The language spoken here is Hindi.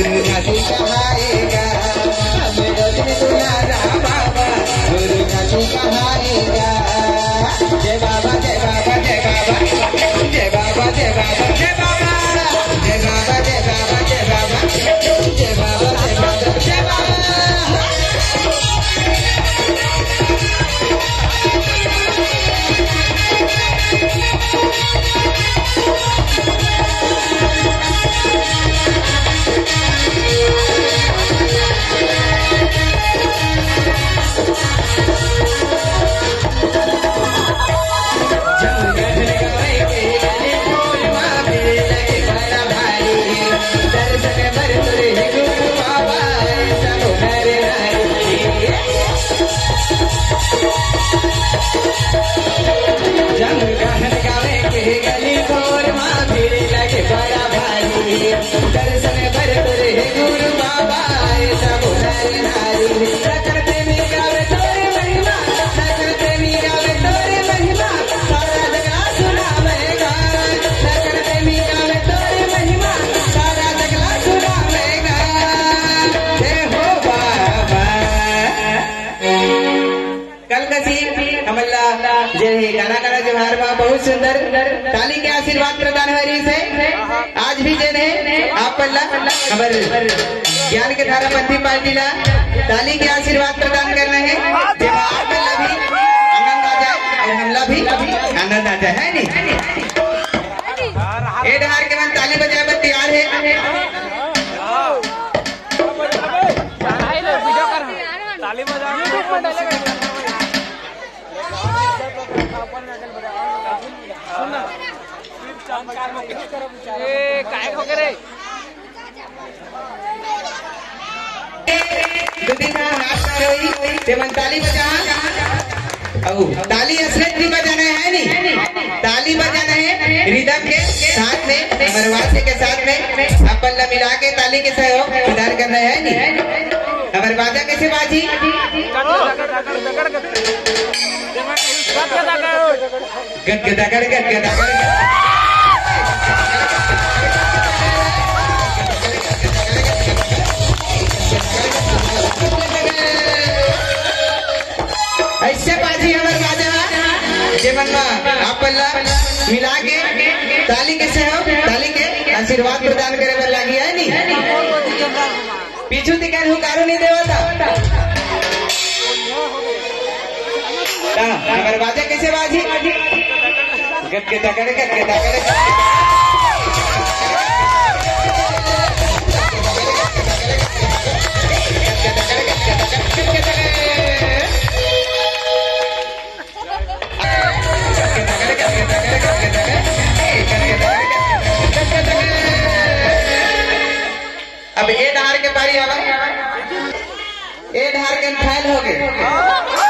मुर्गा सिखाएगा, हमें रोशनी दुलारा बाबा मुर्गा सिखाएगा। जय बाबा जय बाबा जय बाबा जय बाबा जय बाबा जय बाबा जय बाबा जय बाबा जय बाबा जय बाबा जय बाबा जय बाबा। दर्शन भर तुरे गुरु बाबा ऐसा बोला नारी। करते मीरा वे तोरे महिमा, करते मीरा वे तोरे महिमा, सारा जगला सुनावेगा। करते मीरा वे तोरे महिमा, सारा जगला सुनावेगा। जय हो बाबा। कल कसी हमला जय गाना गाना जवाहर बा बहुत सुंदर ताली के आशीर्वाद प्रदान हरी से आज भी जन है आप पल्ला खबर ज्ञान के धारा पंथी पार्टी ला ताली के आशीर्वाद प्रदान करना है। जब आप पल्ला भी आनंद आ जाए और हमला भी आनंद आ जाए है नी। ए धार के मन ताली बजाए पर तैयार है। ताली बजाओ ताली बजा ताली असलियत भी बजाना है नी। ताली बजाना है रिदम के साथ में अमरवासी के साथ में पल्ला मिला के ताली के सहयोग प्रदान करना है नी। अमर बाजा कैसे बाजी गदगदगड़ गदगदगड़ ऐसे बाजी हमारे बाजा जीवन में आप मिला के ताली के सहयोग ताली के आशीर्वाद प्रदान करे पर लगी है नी। पीछू दिखाने हुकारो नहीं देवा था। हमारे बाजा कैसे बाजी गदगदगड़ गदगदगड़ अब ए धार के बारी आवा ए धार के फैल हो गए।